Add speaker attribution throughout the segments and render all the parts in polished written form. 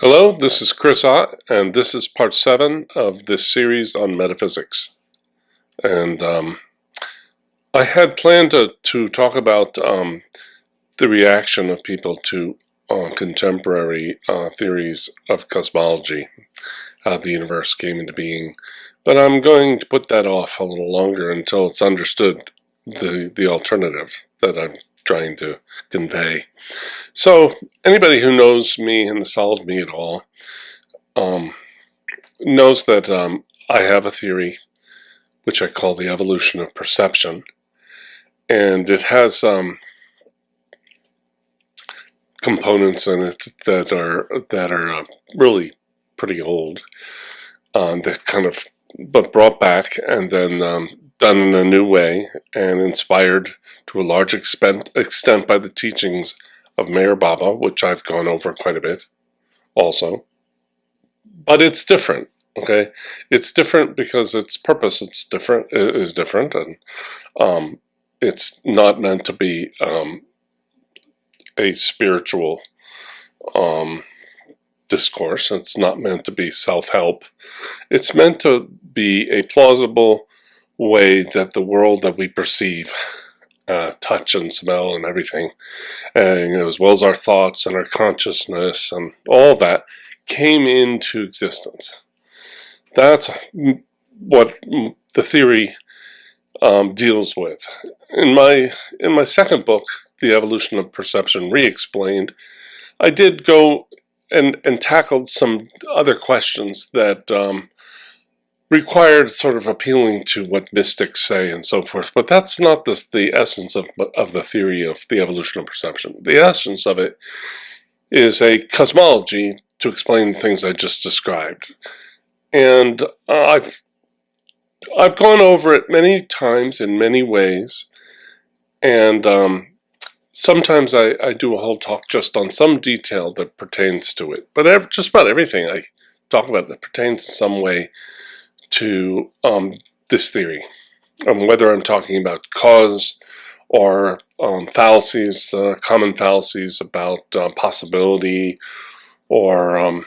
Speaker 1: Hello, this is Chris Ott, and this is part 7 of this series on metaphysics. And I had planned to talk about the reaction of people to contemporary theories of cosmology, how the universe came into being. But I'm going to put that off a little longer until it's understood the alternative that I'm trying to convey. So anybody who knows me and has followed me at all knows that I have a theory which I call the evolution of perception, and it has components in it that are really pretty old, that kind of but brought back and then done in a new way and inspired to a large extent by the teachings of Meher Baba, which I've gone over quite a bit also. But it's different, okay? It's different because its purpose is different, and it's not meant to be a spiritual discourse. It's not meant to be self-help. It's meant to be a plausible way that the world that we perceive, touch and smell and everything, and as well as our thoughts and our consciousness and all that, came into existence. That's what the theory deals with. In my second book, The Evolution of Perception Re-Explained, I did go and tackled some other questions that required sort of appealing to what mystics say and so forth, but that's not the essence of the theory of the evolution of perception. The essence of it is a cosmology to explain the things I just described. And I've gone over it many times in many ways, and sometimes I do a whole talk just on some detail that pertains to it. But just about everything I talk about that pertains in some way to this theory, whether I'm talking about cause or fallacies, common fallacies about possibility, or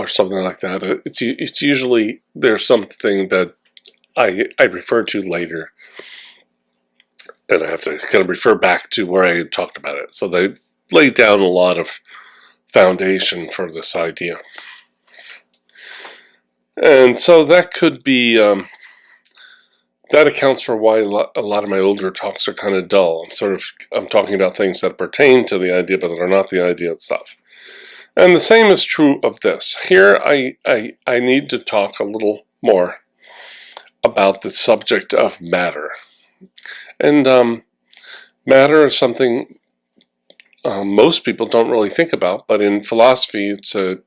Speaker 1: something like that. It's usually there's something that I refer to later, and I have to kind of refer back to where I talked about it. So they laid down a lot of foundation for this idea. And so that could be, that accounts for why a lot of my older talks are kind of dull. I'm talking about things that pertain to the idea, but that are not the idea itself. And the same is true of this. Here I need to talk a little more about the subject of matter. And matter is something most people don't really think about, but in philosophy it's an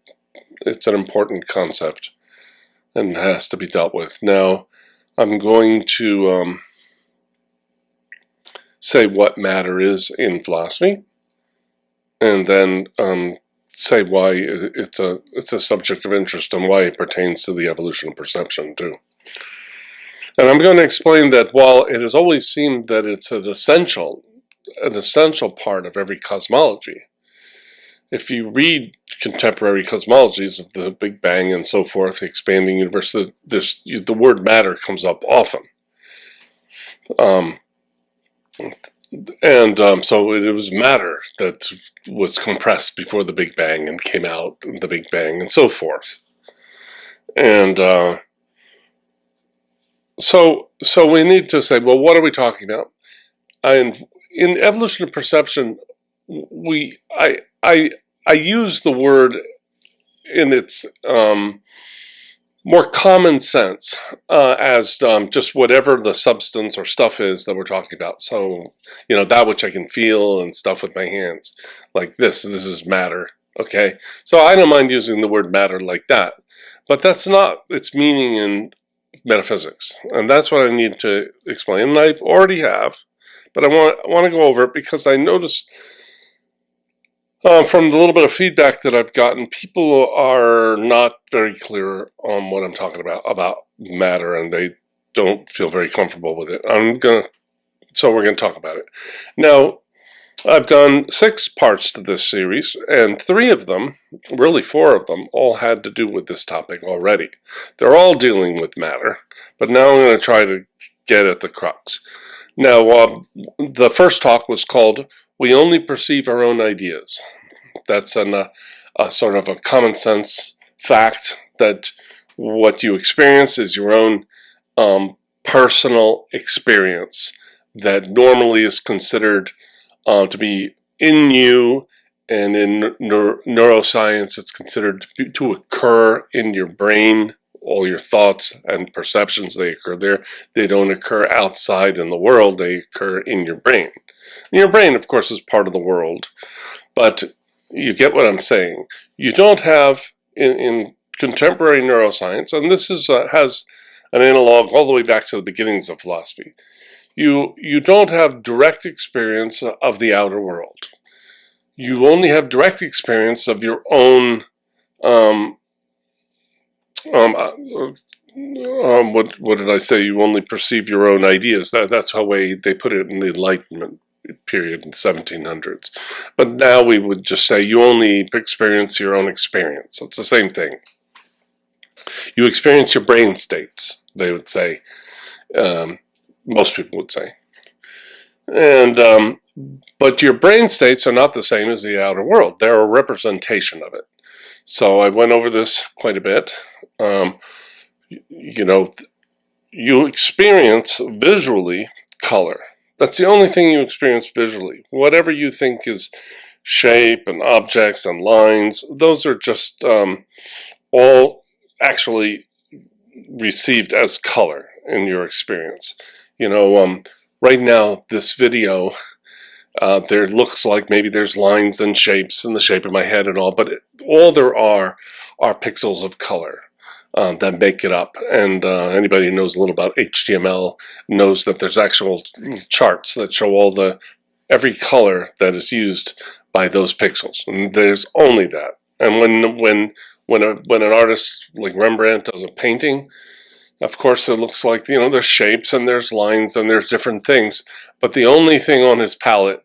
Speaker 1: important concept and has to be dealt with. Now I'm going to say what matter is in philosophy, and then say why it's a subject of interest and why it pertains to the evolution of perception too. And I'm going to explain that while it has always seemed that it's an essential part of every cosmology, if you read contemporary cosmologies of the Big Bang and so forth, the expanding universe, the word matter comes up often. So it was matter that was compressed before the Big Bang and came out in the Big Bang and so forth. And so we need to say, well, what are we talking about? And in evolution of perception, I use the word in its more common sense as just whatever the substance or stuff is that we're talking about. So, that which I can feel and stuff with my hands, like this is matter, okay? So I don't mind using the word matter like that, but that's not its meaning in metaphysics, and that's what I need to explain, and I already have, but I want to go over it because I noticed from the little bit of feedback that I've gotten, people are not very clear on what I'm talking about matter, and they don't feel very comfortable with it. So we're going to talk about it. Now, I've done 6 parts to this series, and 3 of them, really 4 of them, all had to do with this topic already. They're all dealing with matter, but now I'm going to try to get at the crux. Now, the first talk was called "We Only Perceive Our Own Ideas." That's a sort of a common sense fact that what you experience is your own personal experience that normally is considered to be in you, and in neuroscience it's considered to occur in your brain. All your thoughts and perceptions, they occur there. They don't occur outside in the world, they occur in your brain. And your brain, of course, is part of the world, but you get what I'm saying. You don't have, in contemporary neuroscience, and this is has an analog all the way back to the beginnings of philosophy, you don't have direct experience of the outer world. You only have direct experience of your own what did I say? You only perceive your own ideas. That's how they put it in the Enlightenment period in the 1700s. But now we would just say you only experience your own experience. It's the same thing. You experience your brain states, they would say. Most people would say. And but your brain states are not the same as the outer world. They're a representation of it. So I went over this quite a bit. You know, you experience visually color. That's the only thing you experience visually. Whatever you think is shape and objects and lines, those are just all actually received as color in your experience. You know, right now, this video, there looks like maybe there's lines and shapes in the shape of my head and all, but all there are pixels of color that make it up. And anybody who knows a little about HTML knows that there's actual charts that show every color that is used by those pixels. And there's only that. And when an artist like Rembrandt does a painting, of course, it looks like, you know, there's shapes and there's lines and there's different things, but the only thing on his palette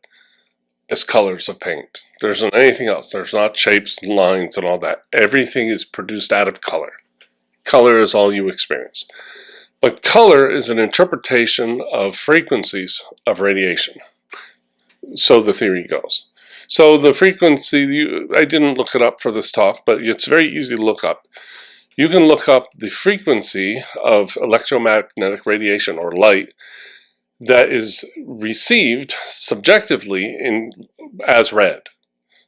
Speaker 1: is colors of paint. There isn't anything else. There's not shapes, lines, and all that. Everything is produced out of color. Color is all you experience. But color is an interpretation of frequencies of radiation. So the theory goes. So the frequency, I didn't look it up for this talk, but it's very easy to look up. You can look up the frequency of electromagnetic radiation or light that is received subjectively as red.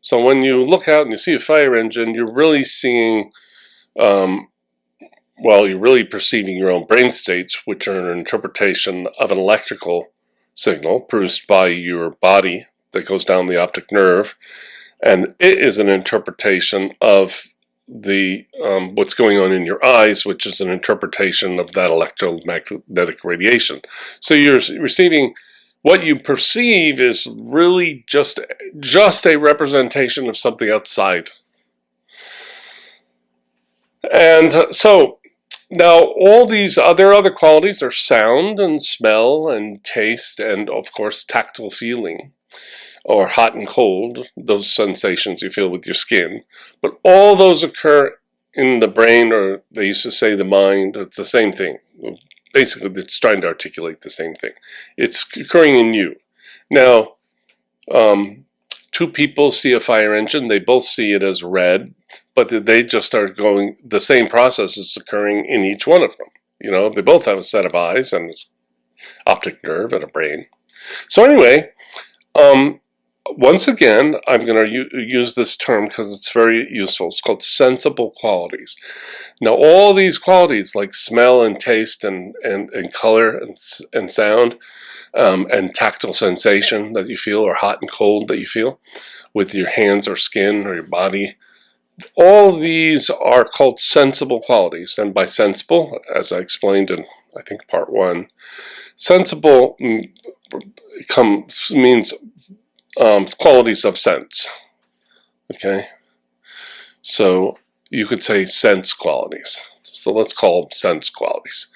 Speaker 1: So when you look out and you see a fire engine, you're really seeing, you're really perceiving your own brain states, which are an interpretation of an electrical signal produced by your body that goes down the optic nerve, and it is an interpretation of what's going on in your eyes, which is an interpretation of that electromagnetic radiation. So you're receiving, what you perceive is really just a representation of something outside. And so now all these other qualities are sound and smell and taste and, of course, tactile feeling, or hot and cold, those sensations you feel with your skin. But all those occur in the brain, or they used to say the mind. It's the same thing. Basically, it's trying to articulate the same thing. It's occurring in you. Now, 2 people see a fire engine. They both see it as red, but they just are going, the same process is occurring in each one of them. You know, they both have a set of eyes and optic nerve and a brain. So anyway, once again, I'm going to use this term because it's very useful. It's called sensible qualities. Now, all these qualities like smell and taste and color and sound and tactile sensation that you feel, or hot and cold that you feel with your hands or skin or your body, all these are called sensible qualities. And by sensible, as I explained in, I think, part 1, sensible means qualities of sense. Okay, so you could say sense qualities. So let's call them sense qualities.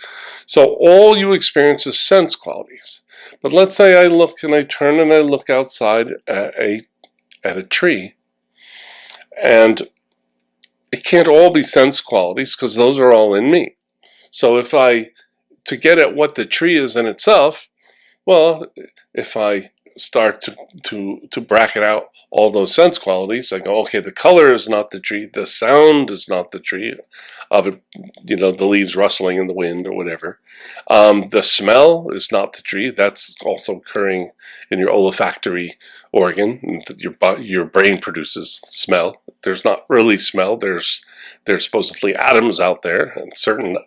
Speaker 1: So all you experience is sense qualities. But let's say I look and I turn and I look outside at a tree, and it can't all be sense qualities because those are all in me. So to get at what the tree is in itself, well, if I start to bracket out all those sense qualities, I go, okay, the color is not the tree, the sound is not the tree of it, the leaves rustling in the wind or whatever. The smell is not the tree. That's also occurring in your olfactory organ. Your brain produces smell. There's not really smell. There's supposedly atoms out there, and certain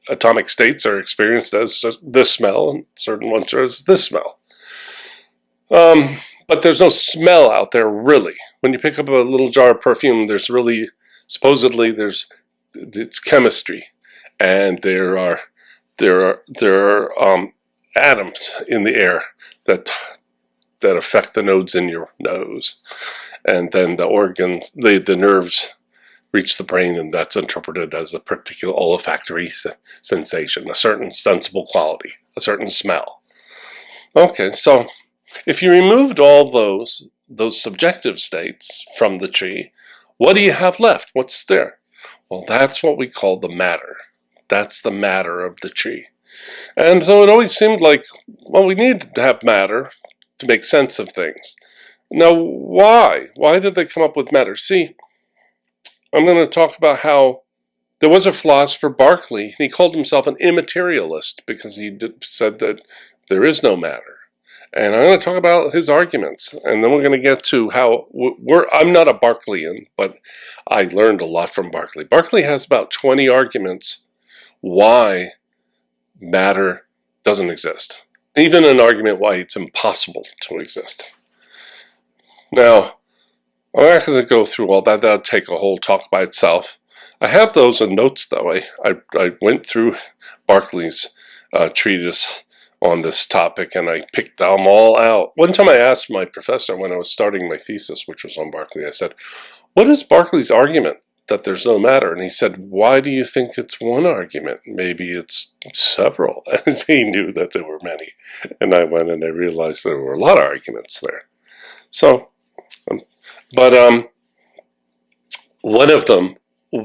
Speaker 1: atomic states are experienced as this smell, and certain ones are as this smell. But there's no smell out there, really. When you pick up a little jar of perfume, there's really, supposedly, it's chemistry, and there are atoms in the air that affect the nodes in your nose, and then the organs, the nerves reach the brain, and that's interpreted as a particular olfactory sensation, a certain sensible quality, a certain smell. Okay, so if you removed all those subjective states from the tree, what do you have left? What's there? Well, that's what we call the matter. That's the matter of the tree. And so it always seemed like, well, we need to have matter to make sense of things. Now, why? Why did they come up with matter? See, I'm going to talk about how there was a philosopher, Berkeley. He called himself an immaterialist because he said that there is no matter. And I'm going to talk about his arguments, and then we're going to get to how I'm not a Berkeleyan, but I learned a lot from Berkeley. Berkeley has about 20 arguments why matter doesn't exist. Even an argument why it's impossible to exist. Now, I'm not going to go through all that. That'll take a whole talk by itself. I have those in notes, though. I went through Berkeley's treatise on this topic, and I picked them all out. One time I asked my professor when I was starting my thesis, which was on Berkeley, I said, what is Berkeley's argument that there's no matter? And he said, why do you think it's one argument? Maybe it's several. And he knew that there were many. And I went and I realized there were a lot of arguments there. So, one of them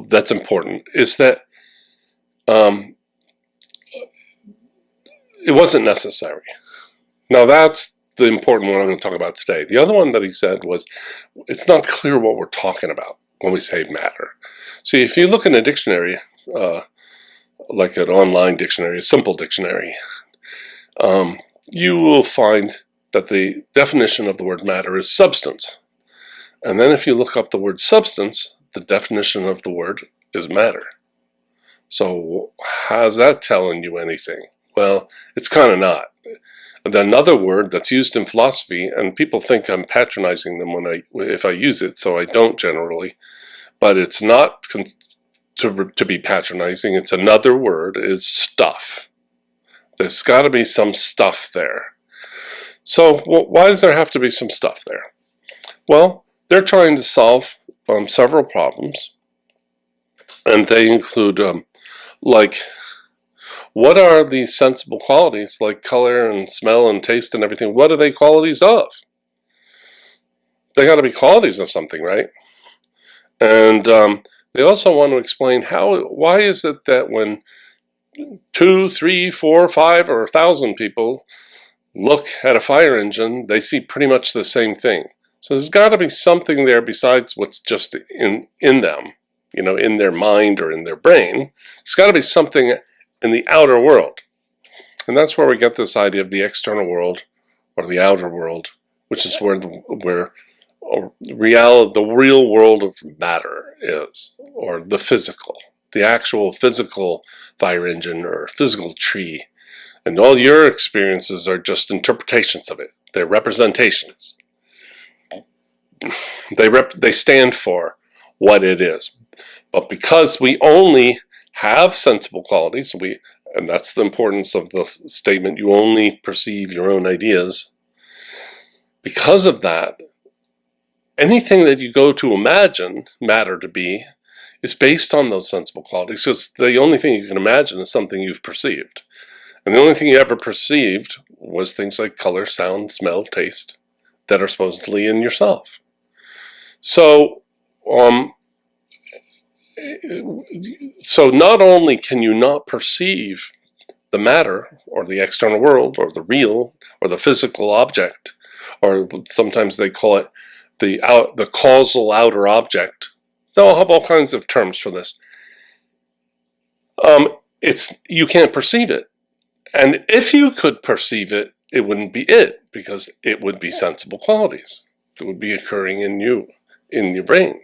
Speaker 1: that's important is that it wasn't necessary. Now that's the important one I'm going to talk about today. The other one that he said was, it's not clear what we're talking about when we say matter. See, if you look in a dictionary, like an online dictionary, a simple dictionary, you will find that the definition of the word matter is substance. And then if you look up the word substance, the definition of the word is matter. So how's that telling you anything? Well, it's kind of not. Another word that's used in philosophy, and people think I'm patronizing them if I use it, so I don't generally, but it's not to be patronizing. It's another word, is stuff. There's got to be some stuff there. So why does there have to be some stuff there? Well, they're trying to solve several problems, and they include like, what are these sensible qualities, like color and smell and taste and everything? What are they qualities of? They got to be qualities of something, right? And they also want to explain why is it that when 2, 3, 4, 5, or 1,000 people look at a fire engine, they see pretty much the same thing. So there's got to be something there besides what's just in them, in their mind or in their brain. There's got to be something in the outer world. And that's where we get this idea of the external world or the outer world, which is where the real world of matter is, or the physical, the actual physical fire engine or physical tree. And all your experiences are just interpretations of it. They're representations. They stand for what it is. But because we only have sensible qualities, and that's the importance of the statement, you only perceive your own ideas. Because of that, anything that you go to imagine matter to be is based on those sensible qualities, because the only thing you can imagine is something you've perceived. And the only thing you ever perceived was things like color, sound, smell, taste that are supposedly in yourself. So, not only can you not perceive the matter or the external world or the real or the physical object, or sometimes they call it the causal outer object. They'll have all kinds of terms for this. You can't perceive it. And if you could perceive it, it wouldn't be it, because it would be sensible qualities that would be occurring in you, in your brain.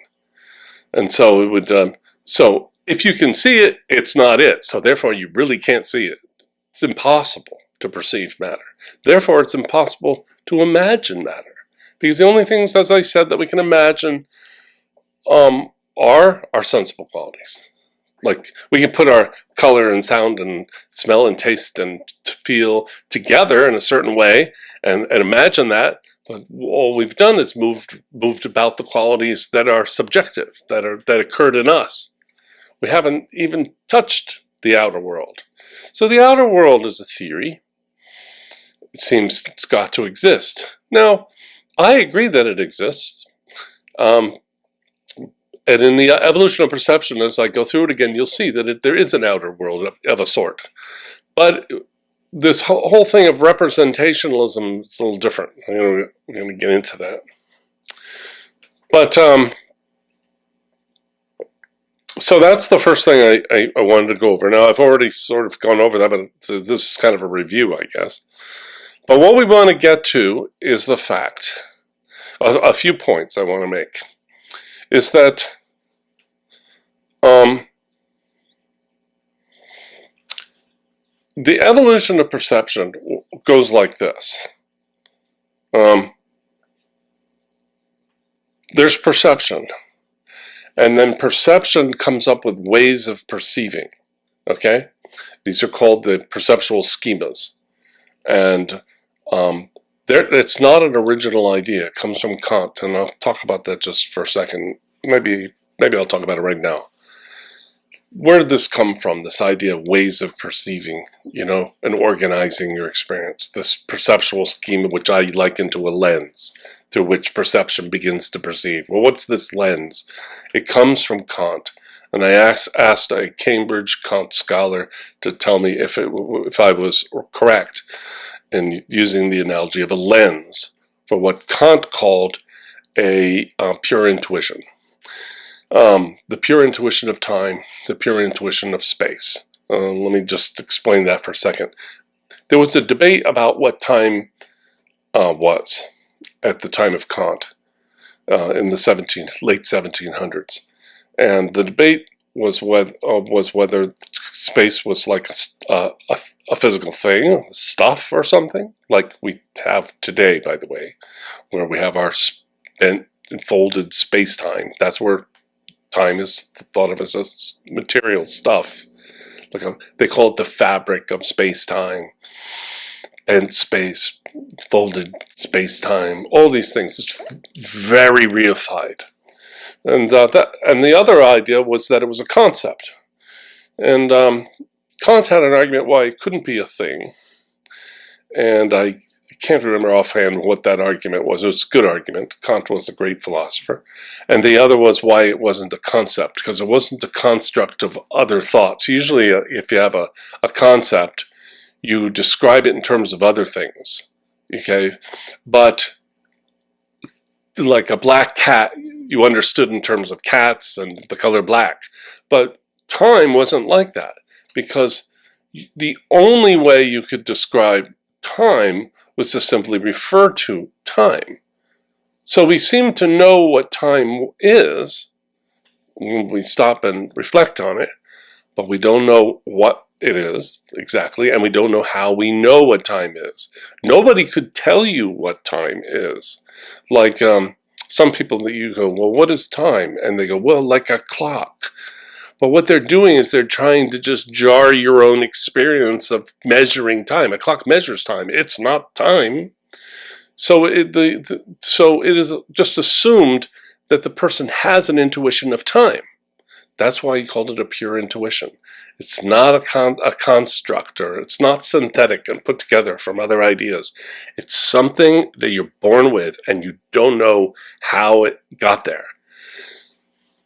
Speaker 1: And so it would, so if you can see it, it's not it. So therefore you really can't see it. It's impossible to perceive matter. Therefore it's impossible to imagine matter. Because the only things, as I said, that we can imagine are our sensible qualities. Like, we can put our color and sound and smell and taste and feel together in a certain way and imagine that, but all we've done is moved about the qualities that are subjective, that occurred in us. We haven't even touched the outer world. So the outer world is a theory. It seems it's got to exist. Now, I agree that it exists. And in the evolution of perception, as I go through it again, you'll see that there is an outer world of a sort. But this whole thing of representationalism is a little different. We're going to get into that. But so that's the first thing I wanted to go over. Now, I've already sort of gone over that, but this is kind of a review, I guess. But what we want to get to is the fact, a few points I want to make, is that the evolution of perception goes like this. There's perception, and then perception comes up with ways of perceiving, okay? These are called the perceptual schemas, and it's not an original idea. It comes from Kant, and I'll talk about that just for a second. Maybe I'll talk about it right now. Where did this come from, this idea of ways of perceiving, and organizing your experience? This perceptual schema, which I liken to a lens through which perception begins to perceive. Well, what's this lens? It comes from Kant. And I asked a Cambridge Kant scholar to tell me if I was correct in using the analogy of a lens for what Kant called a pure intuition. The pure intuition of time, the pure intuition of space. Let me just explain that for a second. There was a debate about what time was at the time of Kant in the late 1700s. And the debate was whether space was like a physical thing, stuff or something, like we have today, by the way, where we have our folded space-time. That's where time is thought of as a material stuff. They call it the fabric of space-time, bent space, folded space-time, all these things. It's very reified. And the other idea was that it was a concept. And Kant had an argument why it couldn't be a thing. And I can't remember offhand what that argument was. It was a good argument. Kant was a great philosopher. And the other was why it wasn't a concept, because it wasn't a construct of other thoughts. Usually, if you have a concept, you describe it in terms of other things. Okay? But like a black cat, you understood in terms of cats and the color black. But time wasn't like that, because the only way you could describe time was to simply refer to time. So we seem to know what time is when we stop and reflect on it, but we don't know what it is exactly, and we don't know how we know what time is. Nobody could tell you what time is. Like some people that you go, well, what is time? And they go, well, like a clock. But what they're doing is they're trying to just jar your own experience of measuring time. A clock measures time. It's not time. So it is just assumed that the person has an intuition of time. That's why he called it a pure intuition. It's not a construct, or it's not synthetic and put together from other ideas. It's something that you're born with and you don't know how it got there.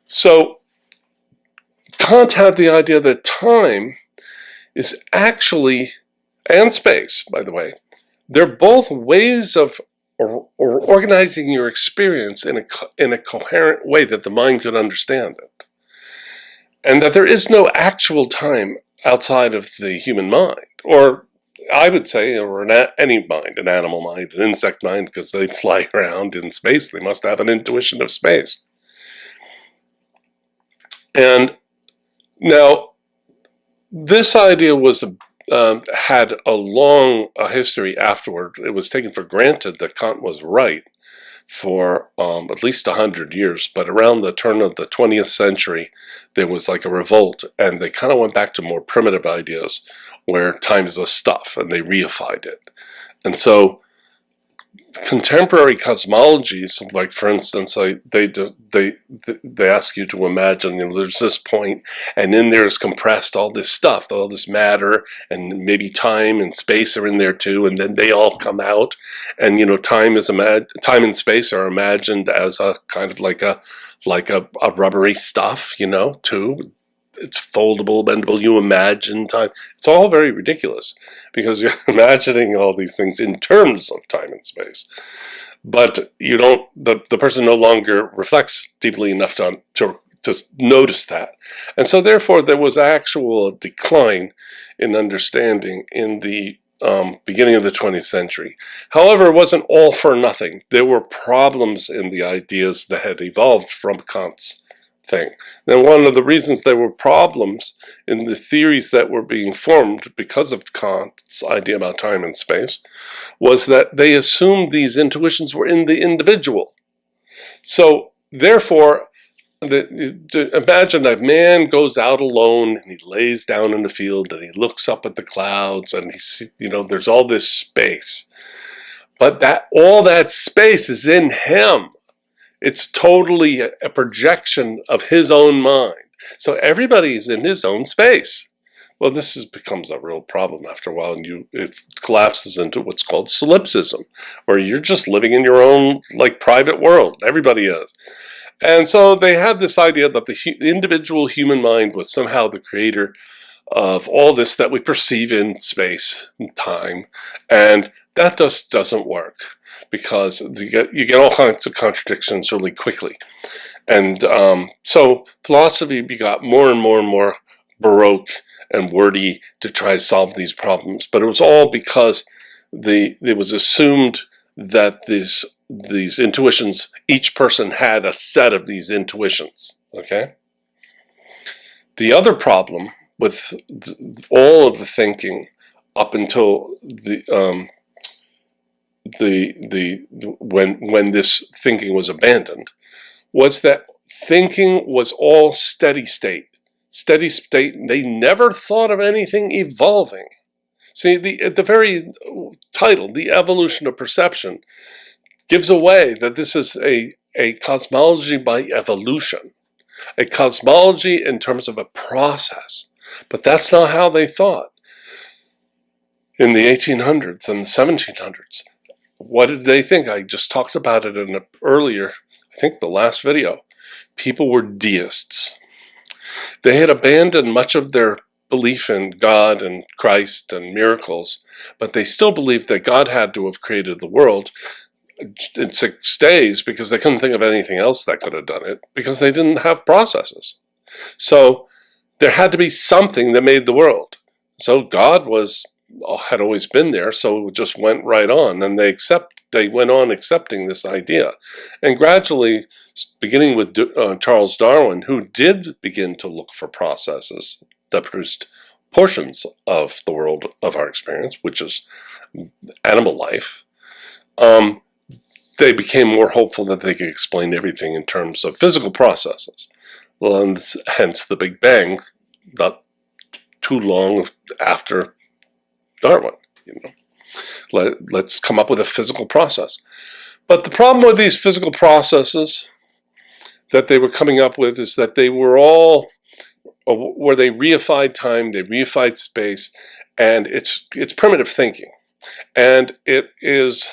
Speaker 1: So Kant had the idea that time is actually, and space, by the way, they're both ways of or organizing your experience in a coherent way that the mind could understand it. And that there is no actual time outside of the human mind, or I would say, or any mind, an animal mind, an insect mind, because they fly around in space. They must have an intuition of space. And now, this idea was had a long history afterward. It was taken for granted that Kant was right for at least 100 years, but around the turn of the 20th century, there was like a revolt, and they kind of went back to more primitive ideas where time is a stuff, and they reified it. And so contemporary cosmologies, like for instance, they ask you to imagine, there's this point, and in there's compressed all this stuff, all this matter, and maybe time and space are in there too, and then they all come out, and time and space are imagined as a kind of like a rubbery stuff, too. It's foldable, bendable. You imagine time. It's all very ridiculous because you're imagining all these things in terms of time and space. But you don't. The person no longer reflects deeply enough to notice that, and so therefore there was actual decline in understanding in the beginning of the 20th century. However, it wasn't all for nothing. There were problems in the ideas that had evolved from Kant's thing. Now, one of the reasons there were problems in the theories that were being formed because of Kant's idea about time and space was that they assumed these intuitions were in the individual. So, therefore, imagine a man goes out alone and he lays down in the field and he looks up at the clouds and there's all this space. But all that space is in him. It's totally a projection of his own mind. So everybody's in his own space. Well, this becomes a real problem after a while, and it collapses into what's called solipsism, where you're just living in your own private world. Everybody is. And so they had this idea that the individual human mind was somehow the creator of all this that we perceive in space and time, and that just doesn't work, because you get all kinds of contradictions really quickly. And so philosophy got more and more and more baroque and wordy to try to solve these problems. But it was all because it was assumed that these intuitions, each person had a set of these intuitions, okay? The other problem with all of the thinking up until when this thinking was abandoned, was that thinking was all steady state. Steady state, they never thought of anything evolving. See, the very title, The Evolution of Perception, gives away that this is a cosmology by evolution, a cosmology in terms of a process. But that's not how they thought in the 1800s and the 1700s. What did they think? I just talked about it in an earlier, I think the last video. People were deists. They had abandoned much of their belief in God and Christ and miracles, but they still believed that God had to have created the world in 6 days because they couldn't think of anything else that could have done it, because they didn't have processes. So there had to be something that made the world. So God had always been there, so it just went right on, and they went on accepting this idea. And gradually, beginning with Charles Darwin, who did begin to look for processes that produced portions of the world of our experience, which is animal life, they became more hopeful that they could explain everything in terms of physical processes. Well, and hence the Big Bang, not too long after Darwin. Let's come up with a physical process. But the problem with these physical processes that they were coming up with is that they were all where they reified time, they reified space, and it's primitive thinking, and it is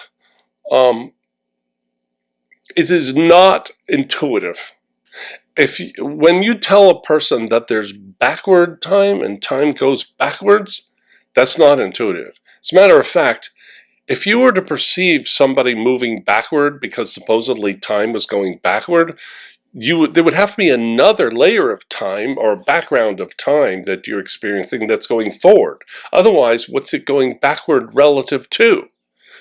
Speaker 1: not intuitive. When you tell a person that there's backward time and time goes backwards, that's not intuitive. As a matter of fact, if you were to perceive somebody moving backward because supposedly time was going backward, there would have to be another layer of time or background of time that you're experiencing that's going forward. Otherwise, what's it going backward relative to?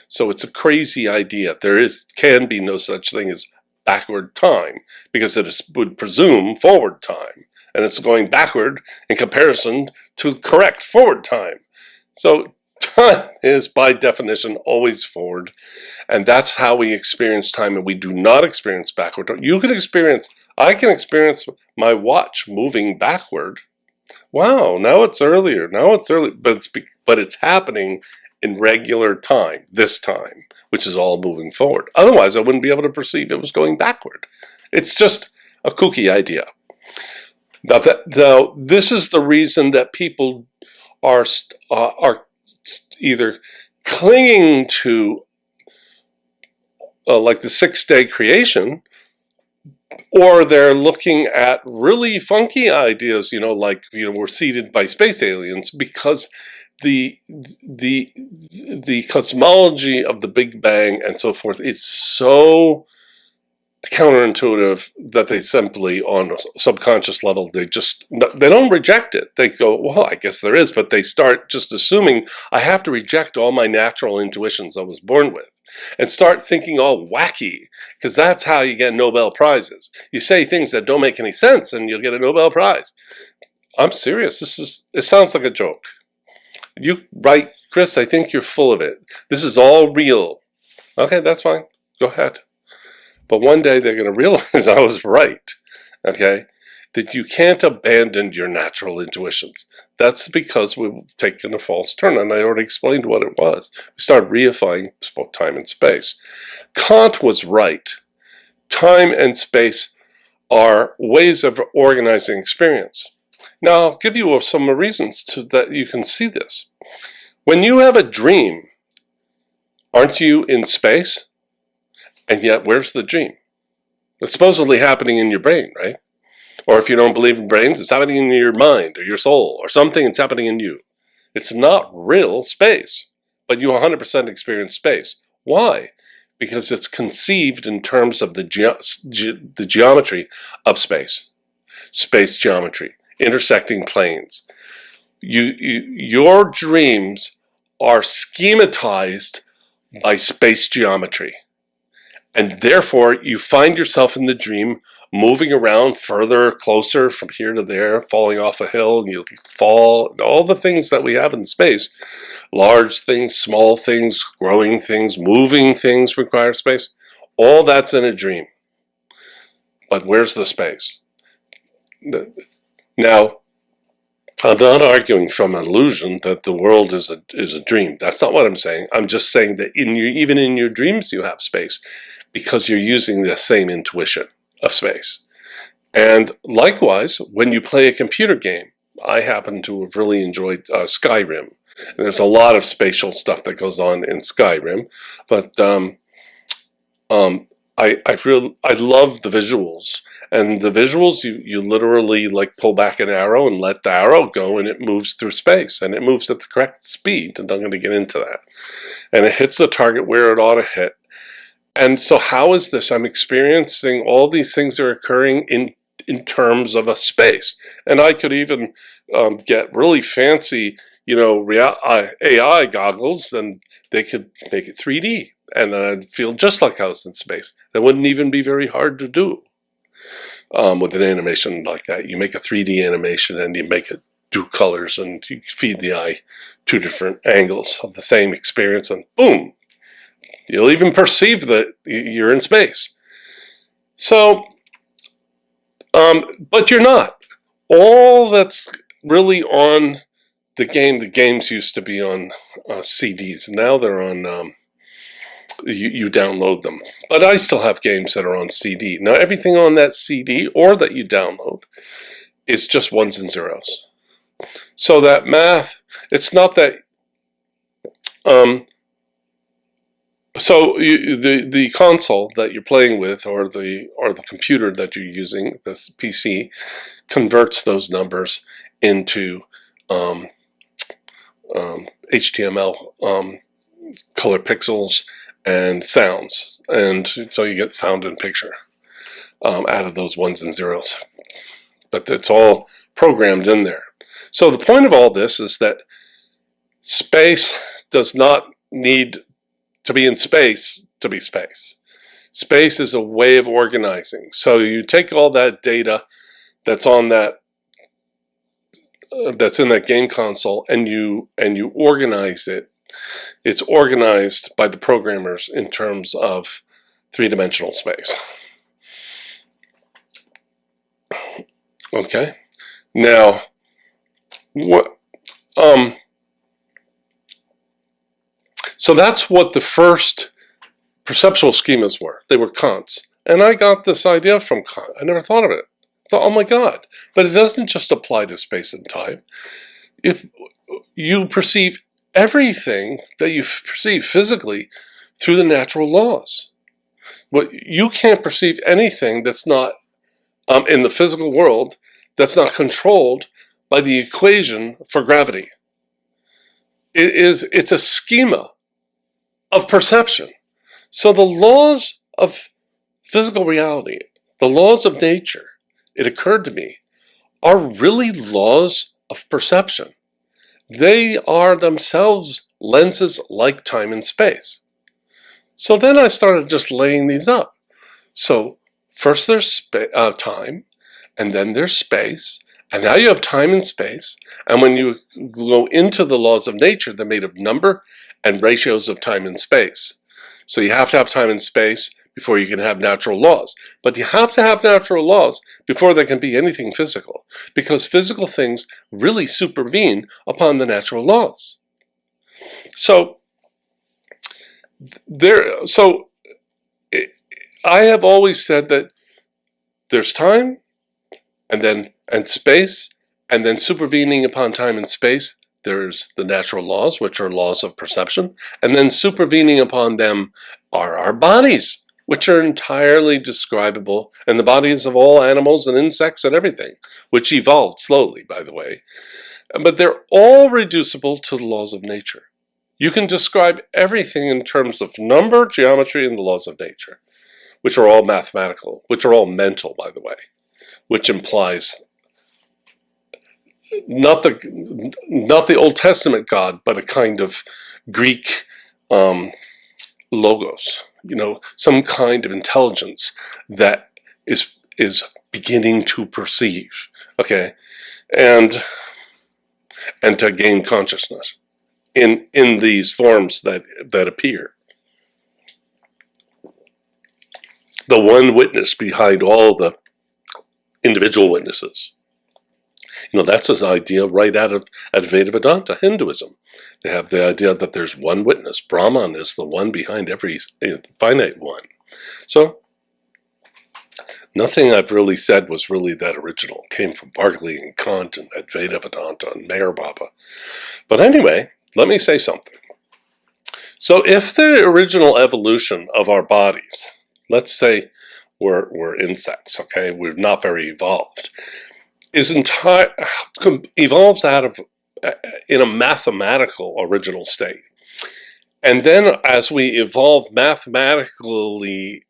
Speaker 1: So it's a crazy idea. There can be no such thing as backward time, because it would presume forward time, and it's going backward in comparison to correct forward time. So time is by definition always forward, and that's how we experience time, and we do not experience backward time. I can experience my watch moving backward. Wow, now it's earlier, but it's happening in regular time, this time, which is all moving forward. Otherwise, I wouldn't be able to perceive it was going backward. It's just a kooky idea. Now, this is the reason that people are either clinging to like the 6-day creation, or they're looking at really funky ideas, like we're seeded by space aliens, because the cosmology of the Big Bang and so forth is so counterintuitive that they simply, on a subconscious level, they don't reject it. They go, well, I guess there is, but they start just assuming I have to reject all my natural intuitions I was born with, and start thinking all wacky, because that's how you get Nobel Prizes. You say things that don't make any sense and you'll get a Nobel Prize. I'm serious. It sounds like a joke. Right, Chris? I think you're full of it. This is all real. Okay, that's fine. Go ahead. But one day they're going to realize I was right. Okay? That you can't abandon your natural intuitions. That's because we've taken a false turn, and I already explained what it was. We started reifying time and space. Kant was right. Time and space are ways of organizing experience. Now, I'll give you some reasons that you can see this. When you have a dream, aren't you in space? And yet, where's the dream? It's supposedly happening in your brain, right? Or if you don't believe in brains, it's happening in your mind or your soul or something. It's happening in you. It's not real space, but you 100% experience space. Why? Because it's conceived in terms of the geometry of space. Space geometry. Intersecting planes. Your dreams are schematized by space geometry, and therefore you find yourself in the dream moving around further, closer, from here to there, falling off a hill, and you fall. All the things that we have in space, large things, small things, growing things, moving things, require space. All that's in a dream. But where's the space? Now, I'm not arguing from an illusion that the world is a dream. That's not what I'm saying. I'm just saying that even in your dreams you have space, because you're using the same intuition of space. And likewise, when you play a computer game, I happen to have really enjoyed Skyrim. And there's a lot of spatial stuff that goes on in Skyrim, but I love the visuals, and the visuals you literally like pull back an arrow and let the arrow go, and it moves through space, and it moves at the correct speed, and I'm going to get into that, and it hits the target where it ought to hit. And so how is this? I'm experiencing all these things that are occurring in terms of a space, and I could even get really fancy, AI goggles, and they could make it 3D. And then I'd feel just like I was in space. That wouldn't even be very hard to do with an animation like that. You make a 3D animation and you make it do colors, and you feed the eye two different angles of the same experience, and boom, you'll even perceive that you're in space. So, but you're not. All that's really on the games used to be on CDs. Now they're on... You download them. But I still have games that are on CD. Now, everything on that CD or that you download is just ones and zeros. So that math, it's not that, so the console that you're playing with, or the computer that you're using, this PC, converts those numbers into HTML color pixels and sounds, and so you get sound and picture out of those ones and zeros. But it's all programmed in there. So the point of all this is that space does not need to be in space to be space. Space is a way of organizing. So you take all that data that's on that that's in that game console, and you organize it. It's organized by the programmers in terms of three-dimensional space. Okay. Now, what? So that's what the first perceptual schemas were. They were Kant's. And I got this idea from Kant. I never thought of it. I thought, oh my God. But it doesn't just apply to space and time. If you perceive everything that you perceive physically through the natural laws. But you can't perceive anything that's not in the physical world that's not controlled by the equation for gravity. It's a schema of perception. So the laws of physical reality, the laws of nature, it occurred to me, are really laws of perception. They are themselves lenses like time and space. So then I started just laying these up. So first there's time, and then there's space, and now you have time and space. And when you go into the laws of nature, they're made of number and ratios of time and space. So you have to have time and space before you can have natural laws. But you have to have natural laws before there can be anything physical, because physical things really supervene upon the natural laws. So I have always said that there's time and space, and then supervening upon time and space, there's the natural laws, which are laws of perception, and then supervening upon them are our bodies, which are entirely describable, and the bodies of all animals and insects and everything, which evolved slowly, by the way. But they're all reducible to the laws of nature. You can describe everything in terms of number, geometry, and the laws of nature, which are all mathematical, which are all mental, by the way, which implies not the Old Testament God, but a kind of Greek logos, some kind of intelligence that is beginning to perceive, okay, and to gain consciousness in these forms that appear. The one witness behind all the individual witnesses. That's an idea right out of Advaita Vedanta, Hinduism. They have the idea that there's one witness. Brahman is the one behind every finite one. So, nothing I've really said was really that original. It came from Berkeley and Kant and Advaita Vedanta and Meher Baba. But anyway, let me say something. So if the original evolution of our bodies, let's say we're insects, okay, we're not very evolved, evolves out of in a mathematical original state. And then as we evolve mathematically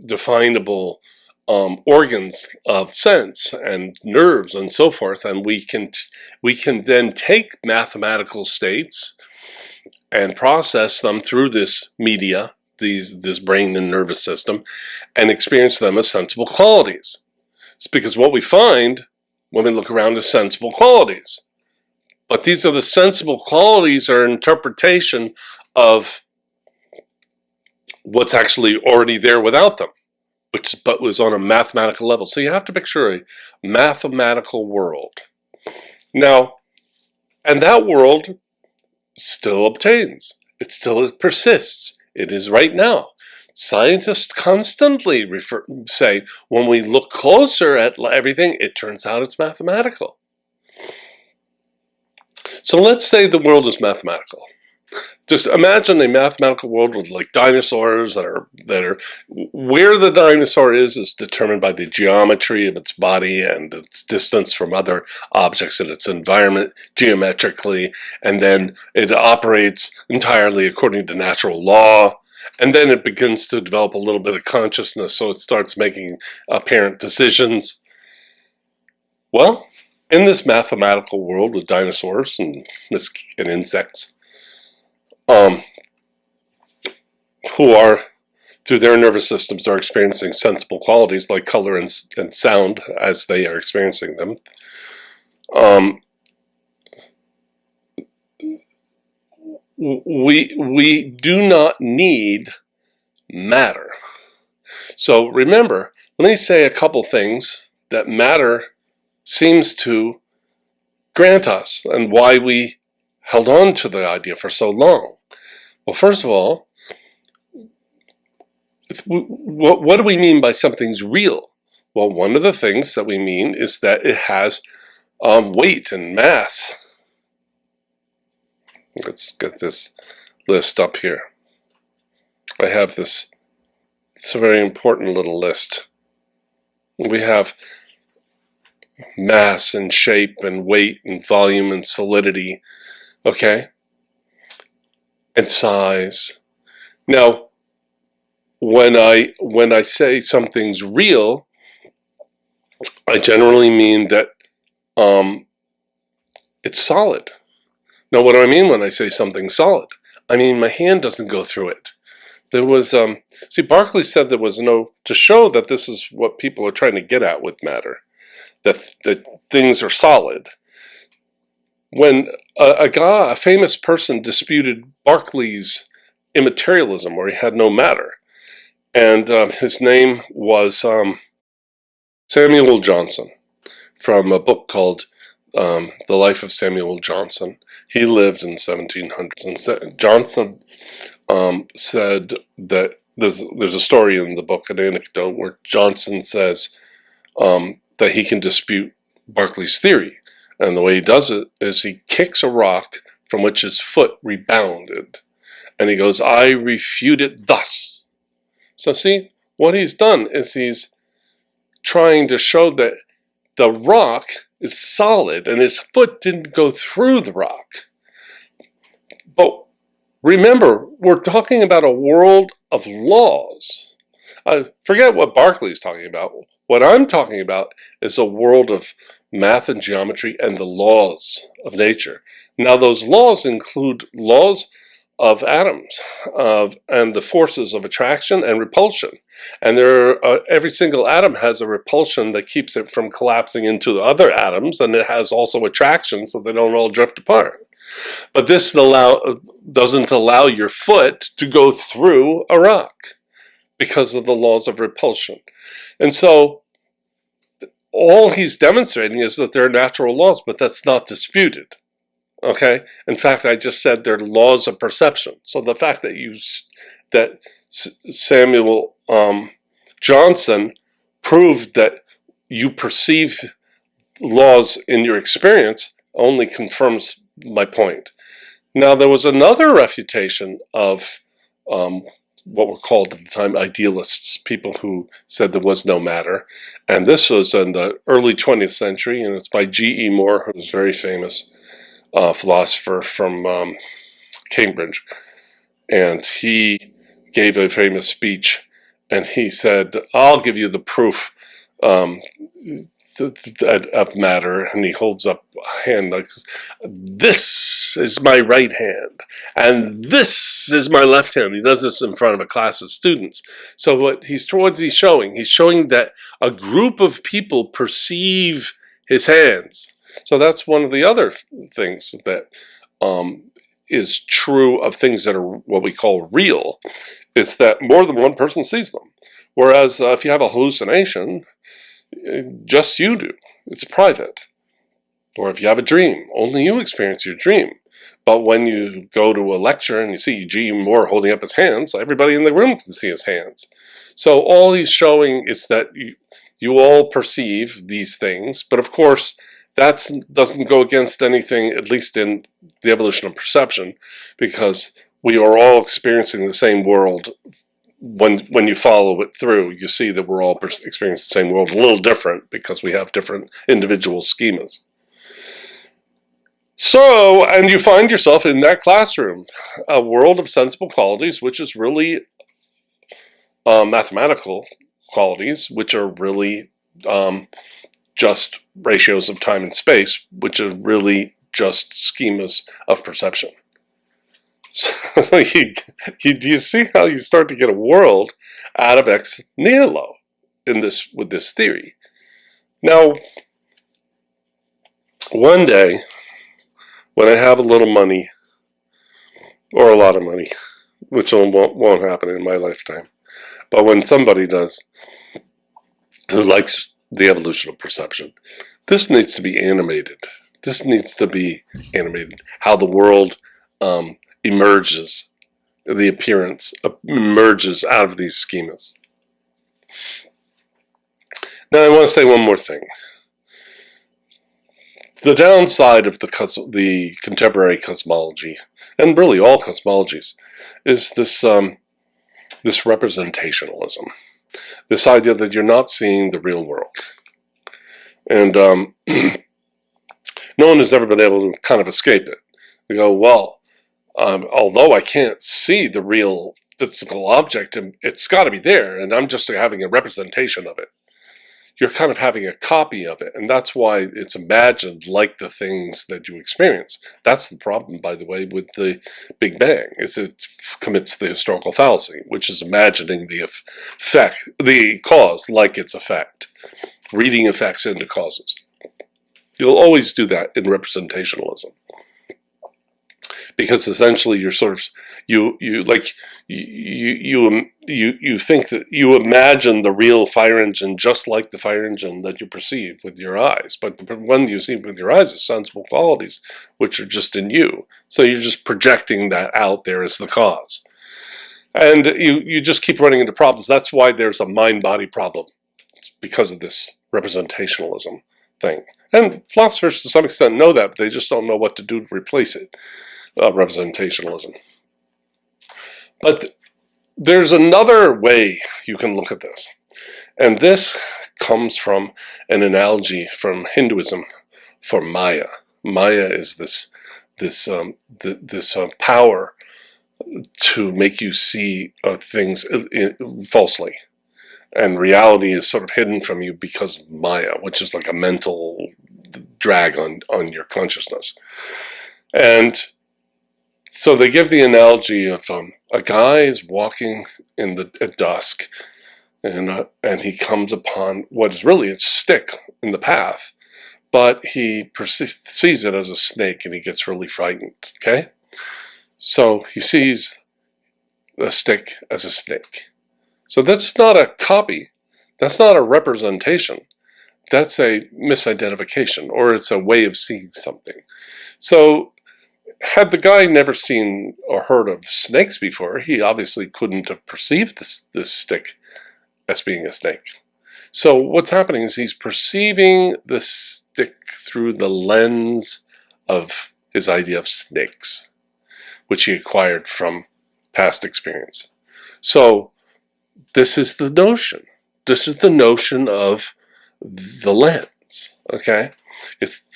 Speaker 1: definable organs of sense and nerves and so forth, and we can then take mathematical states and process them through this media, this brain and nervous system, and experience them as sensible qualities. It's because what we find when we look around is sensible qualities. But these are the sensible qualities or interpretation of what's actually already there without them, but was on a mathematical level. So you have to picture a mathematical world. Now, and that world still obtains. It still persists. It is right now. Scientists constantly say, when we look closer at everything, it turns out it's mathematical. So let's say the world is mathematical. Just imagine a mathematical world with like dinosaurs that are where the dinosaur is determined by the geometry of its body and its distance from other objects in its environment geometrically, and then it operates entirely according to natural law, and then it begins to develop a little bit of consciousness, so it starts making apparent decisions. Well, in this mathematical world with dinosaurs and insects, who are, through their nervous systems, are experiencing sensible qualities like color and sound as they are experiencing them. We do not need matter. So remember, let me say a couple things that matter seems to grant us and why we held on to the idea for so long. Well, first of all, what do we mean by something's real? Well, one of the things that we mean is that it has weight and mass. Let's get this list up here. I have this, it's a very important little list. We have mass and shape and weight and volume and solidity, okay? And size. Now, when I say something's real, I generally mean that it's solid. Now, what do I mean when I say something's solid? I mean my hand doesn't go through it. There was, Berkeley said there was no, to show that this is what people are trying to get at with matter, that things are solid. When a famous person disputed Berkeley's immaterialism, where he had no matter, and his name was Samuel Johnson, from a book called The Life of Samuel Johnson. He lived in the 1700s, and Johnson said that there's a story in the book, an anecdote, where Johnson says that he can dispute Berkeley's theory. And the way he does it is he kicks a rock from which his foot rebounded. And he goes, I refute it thus. So see, what he's done is he's trying to show that the rock is solid and his foot didn't go through the rock. But remember, we're talking about a world of laws. Forget what Berkeley's talking about. What I'm talking about is a world of math and geometry and the laws of nature. Now, those laws include laws of atoms and the forces of attraction and repulsion. And every single atom has a repulsion that keeps it from collapsing into the other atoms, and it has also attraction so they don't all drift apart. But this doesn't allow your foot to go through a rock because of the laws of repulsion. And so all he's demonstrating is that there are natural laws, but that's not disputed. Okay? In fact, I just said they're laws of perception. So the fact that Samuel Johnson proved that you perceive laws in your experience only confirms my point. Now, there was another refutation of what were called at the time idealists, people who said there was no matter. And this was in the early 20th century, and it's by G.E. Moore, who's a very famous philosopher from Cambridge. And he gave a famous speech, and he said, I'll give you the proof of matter. And he holds up a hand like, this is my right hand, and this is my left hand. He does this in front of a class of students. So what he's showing? He's showing that a group of people perceive his hands. So that's one of the other things that is true of things that are what we call real, is that more than one person sees them. Whereas if you have a hallucination, just you do. It's private. Or if you have a dream, only you experience your dream. But when you go to a lecture and you see Eugene Moore holding up his hands, everybody in the room can see his hands. So all he's showing is that you all perceive these things, but of course that doesn't go against anything, at least in the evolution of perception, because we are all experiencing the same world. When you follow it through, you see that we're all experiencing the same world, a little different because we have different individual schemas. So, and you find yourself in that classroom, a world of sensible qualities, which is really mathematical qualities, which are really just ratios of time and space, which are really just schemas of perception. So do you see how you start to get a world out of ex nihilo with this theory? Now, one day, when I have a little money, or a lot of money, which won't happen in my lifetime, but when somebody does, who likes the evolution of perception, this needs to be animated. This needs to be animated. How the world emerges, the appearance emerges out of these schemas. Now I want to say one more thing. The downside of the contemporary cosmology, and really all cosmologies, is this representationalism. This idea that you're not seeing the real world. And no one has ever been able to kind of escape it. They go, well, although I can't see the real physical object, and it's got to be there, and I'm just having a representation of it. You're kind of having a copy of it, and that's why it's imagined like the things that you experience. That's the problem, by the way, with the Big Bang, is it commits the historical fallacy, which is imagining the effect, the cause like its effect, reading effects into causes. You'll always do that in representationalism, because essentially you're sort of you think that you imagine the real fire engine just like the fire engine that you perceive with your eyes, but the one you see with your eyes is sensible qualities which are just in you. So you're just projecting that out there as the cause, and you just keep running into problems. That's why there's a mind-body problem. It's because of this representationalism thing. And philosophers to some extent know that, but they just don't know what to do to replace it. Representationalism. But there's another way you can look at this, and this comes from an analogy from Hinduism for Maya. Maya is this power to make you see things falsely, and reality is sort of hidden from you because of Maya, which is like a mental drag on your consciousness. And so they give the analogy of a guy is walking at dusk, and he comes upon what is really a stick in the path, but he sees it as a snake, and he gets really frightened. Okay, so he sees the stick as a snake. So that's not a copy. That's not a representation. That's a misidentification, or it's a way of seeing something. So had the guy never seen or heard of snakes before, he obviously couldn't have perceived this stick as being a snake. So what's happening is he's perceiving the stick through the lens of his idea of snakes, which he acquired from past experience. So this is the notion. This is the notion of the lens, okay?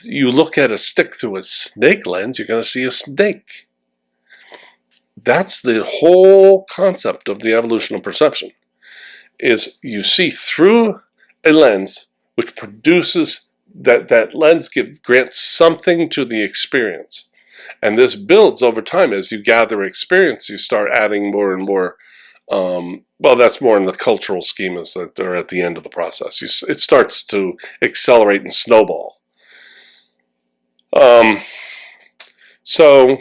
Speaker 1: You look at a stick through a snake lens, you're going to see a snake. That's the whole concept of the evolution of perception, is you see through a lens which produces, that lens grants something to the experience. And this builds over time. As you gather experience, you start adding more and more. Well, that's more in the cultural schemas that are at the end of the process. It starts to accelerate and snowball. So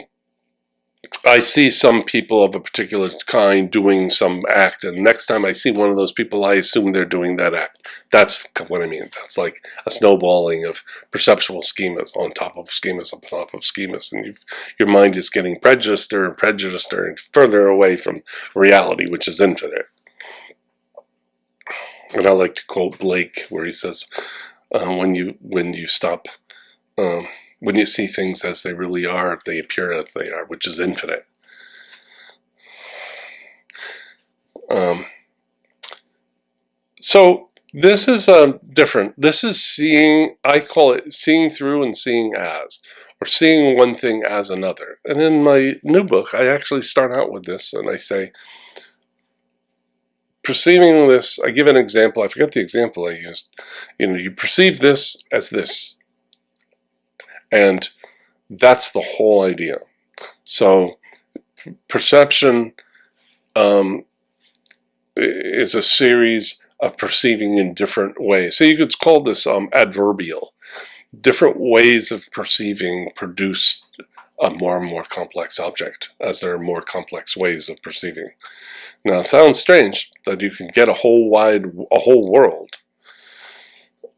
Speaker 1: I see some people of a particular kind doing some act, and next time I see one of those people, I assume they're doing that act. That's what I mean. That's like a snowballing of perceptual schemas on top of schemas on top of schemas, and your mind is getting prejudiced and further away from reality, which is infinite. And I like to quote Blake, where he says, when you stop, when you see things as they really are, they appear as they are, which is infinite. So this is different. This is seeing, I call it seeing through and seeing as, or seeing one thing as another. And in my new book, I actually start out with this, and I say, perceiving this, I give an example, I forget the example I used. You perceive this as this. And that's the whole idea. So perception is a series of perceiving in different ways. So you could call this adverbial. Different ways of perceiving produce a more and more complex object, as there are more complex ways of perceiving. Now, it sounds strange that you can get a whole world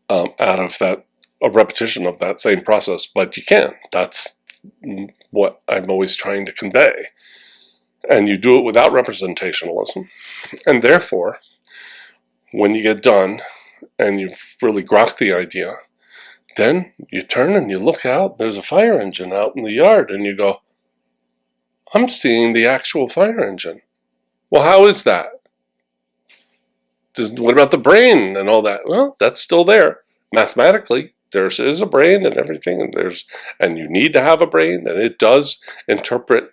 Speaker 1: out of that, a repetition of that same process, but you can. That's what I'm always trying to convey. And you do it without representationalism. And therefore, when you get done and you've really grokked the idea, then you turn and you look out, there's a fire engine out in the yard, and you go, I'm seeing the actual fire engine. Well, how is that? What about the brain and all that? Well, that's still there. Mathematically, there is a brain and everything, and you need to have a brain, and it does interpret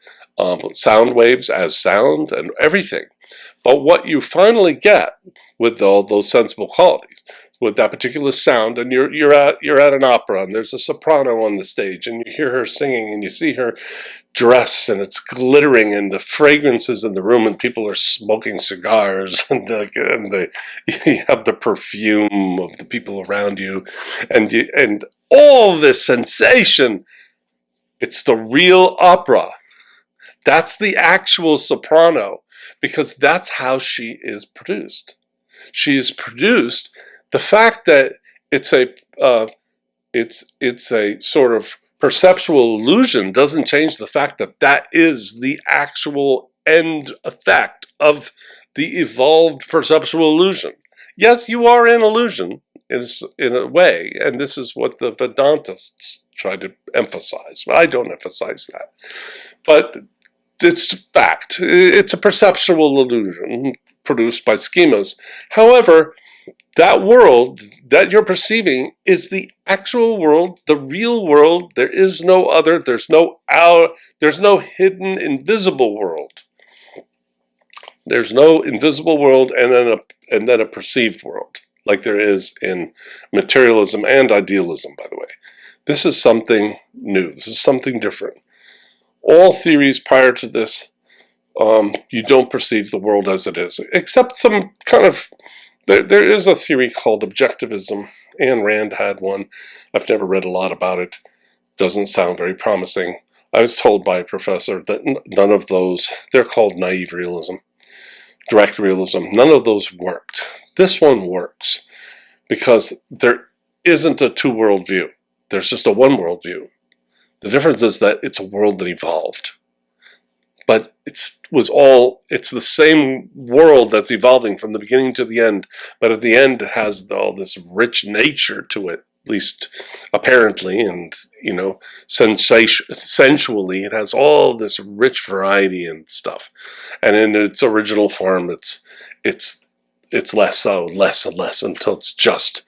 Speaker 1: sound waves as sound and everything. But what you finally get with all those sensible qualities, with that particular sound, and you're at an opera, and there's a soprano on the stage, and you hear her singing, and you see her dress, and it's glittering, and the fragrances in the room, and people are smoking cigars, and you have the perfume of the people around you, and all this sensation. It's the real opera. That's the actual soprano, because that's how she is produced. She is produced. The fact that it's a sort of perceptual illusion doesn't change the fact that that is the actual end effect of the evolved perceptual illusion. Yes, you are in illusion in a way, and this is what the Vedantists try to emphasize. But I don't emphasize that. But it's fact. It's a perceptual illusion produced by schemas. However, that world that you're perceiving is the actual world, the real world. There is no other. There's no hidden, invisible world. There's no invisible world and then a perceived world, like there is in materialism and idealism, by the way. This is something new. This is something different. All theories prior to this, you don't perceive the world as it is, except some kind of. There is a theory called objectivism. Ayn Rand had one. I've never read a lot about it. Doesn't sound very promising. I was told by a professor that none of those, they're called naive realism, direct realism, none of those worked. This one works because there isn't a two-world view. There's just a one-world view. The difference is that it's a world that evolved. But it's the same world that's evolving from the beginning to the end, but at the end it has all this rich nature to it, at least apparently, and sensually it has all this rich variety and stuff. And in its original form it's less so, less and less, until it's just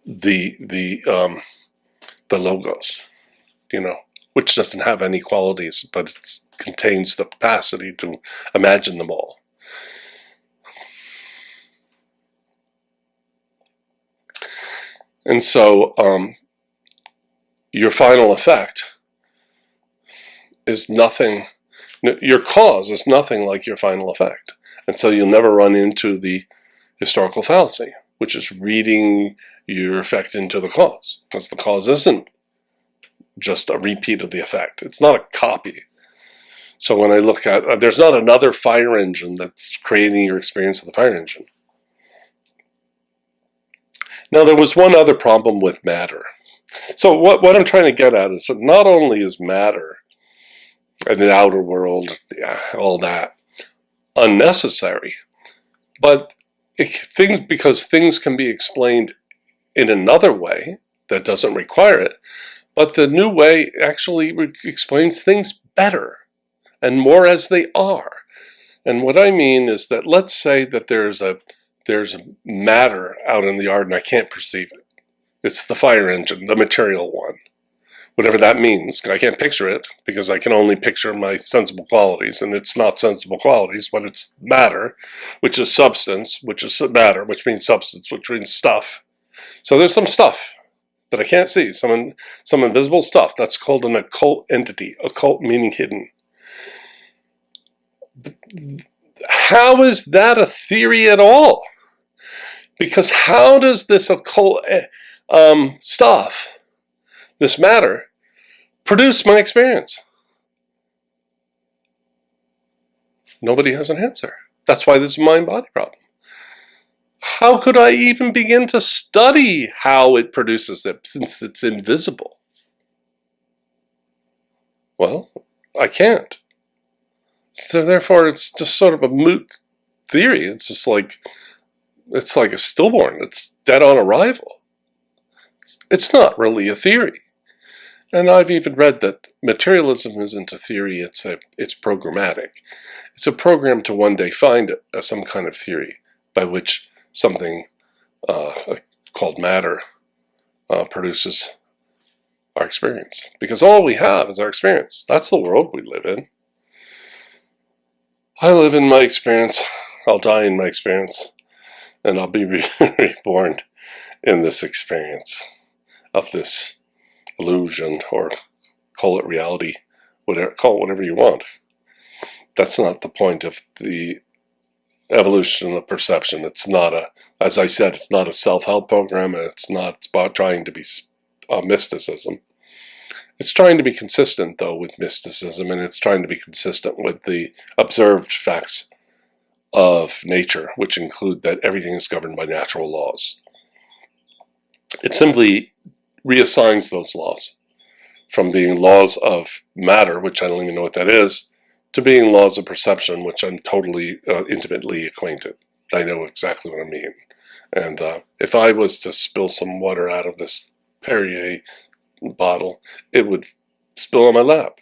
Speaker 1: the logos, which doesn't have any qualities, but it contains the capacity to imagine them all. And so your final effect is nothing, your cause is nothing like your final effect. And so you'll never run into the historical fallacy, which is reading your effect into the cause, because the cause isn't just a repeat of the effect. It's not a copy. So when I look at, there's not another fire engine that's creating your experience of the fire engine. Now, there was one other problem with matter. So what I'm trying to get at is that not only is matter and the outer world, all that, unnecessary, but because things can be explained in another way that doesn't require it, but the new way actually explains things better and more as they are. And what I mean is that, let's say that there's a matter out in the yard and I can't perceive it. It's the fire engine, the material one. Whatever that means. I can't picture it because I can only picture my sensible qualities, and it's not sensible qualities, but it's matter, which is substance, which is matter, which means substance, which means stuff. So there's some stuff that I can't see, some invisible stuff. That's called an occult entity, occult meaning hidden. How is that a theory at all? Because how does this occult stuff, this matter, produce my experience? Nobody has an answer. That's why this is a mind-body problem. How could I even begin to study how it produces it since it's invisible? Well, I can't. So therefore, it's just sort of a moot theory. It's just like, it's like a stillborn. It's dead on arrival. It's not really a theory. And I've even read that materialism isn't a theory, it's programmatic. It's a program to one day find some kind of theory by which something called matter produces our experience. Because all we have is our experience. That's the world we live in. I live in my experience, I'll die in my experience, and I'll be reborn in this experience of this illusion, or call it reality, call it whatever you want. That's not the point of the evolution of perception. It's not as I said, it's not a self-help program, and it's not about trying to be mysticism. It's trying to be consistent, though, with mysticism, and it's trying to be consistent with the observed facts of nature, which include that everything is governed by natural laws. It simply reassigns those laws from being laws of matter, which I don't even know what that is, to being laws of perception, which I'm totally intimately acquainted. I know exactly what I mean. And if I was to spill some water out of this Perrier bottle, it would spill on my lap.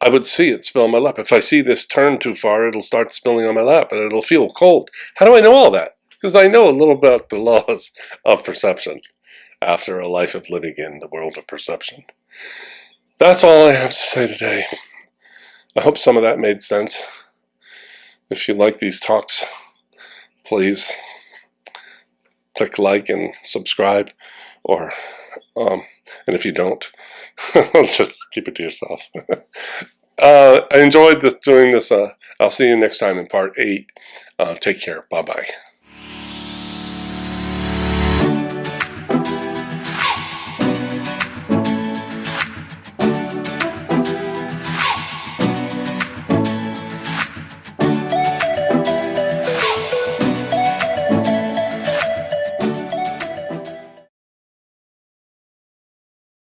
Speaker 1: I would see it spill on my lap. If I see this turn too far, it'll start spilling on my lap, and it'll feel cold. How do I know all that? Because I know a little about the laws of perception after a life of living in the world of perception. That's all I have to say today. I hope some of that made sense. If you like these talks, please click like and subscribe, or and if you don't, just keep it to yourself. I enjoyed doing this. I'll see you next time in part 8. Take care. Bye-bye.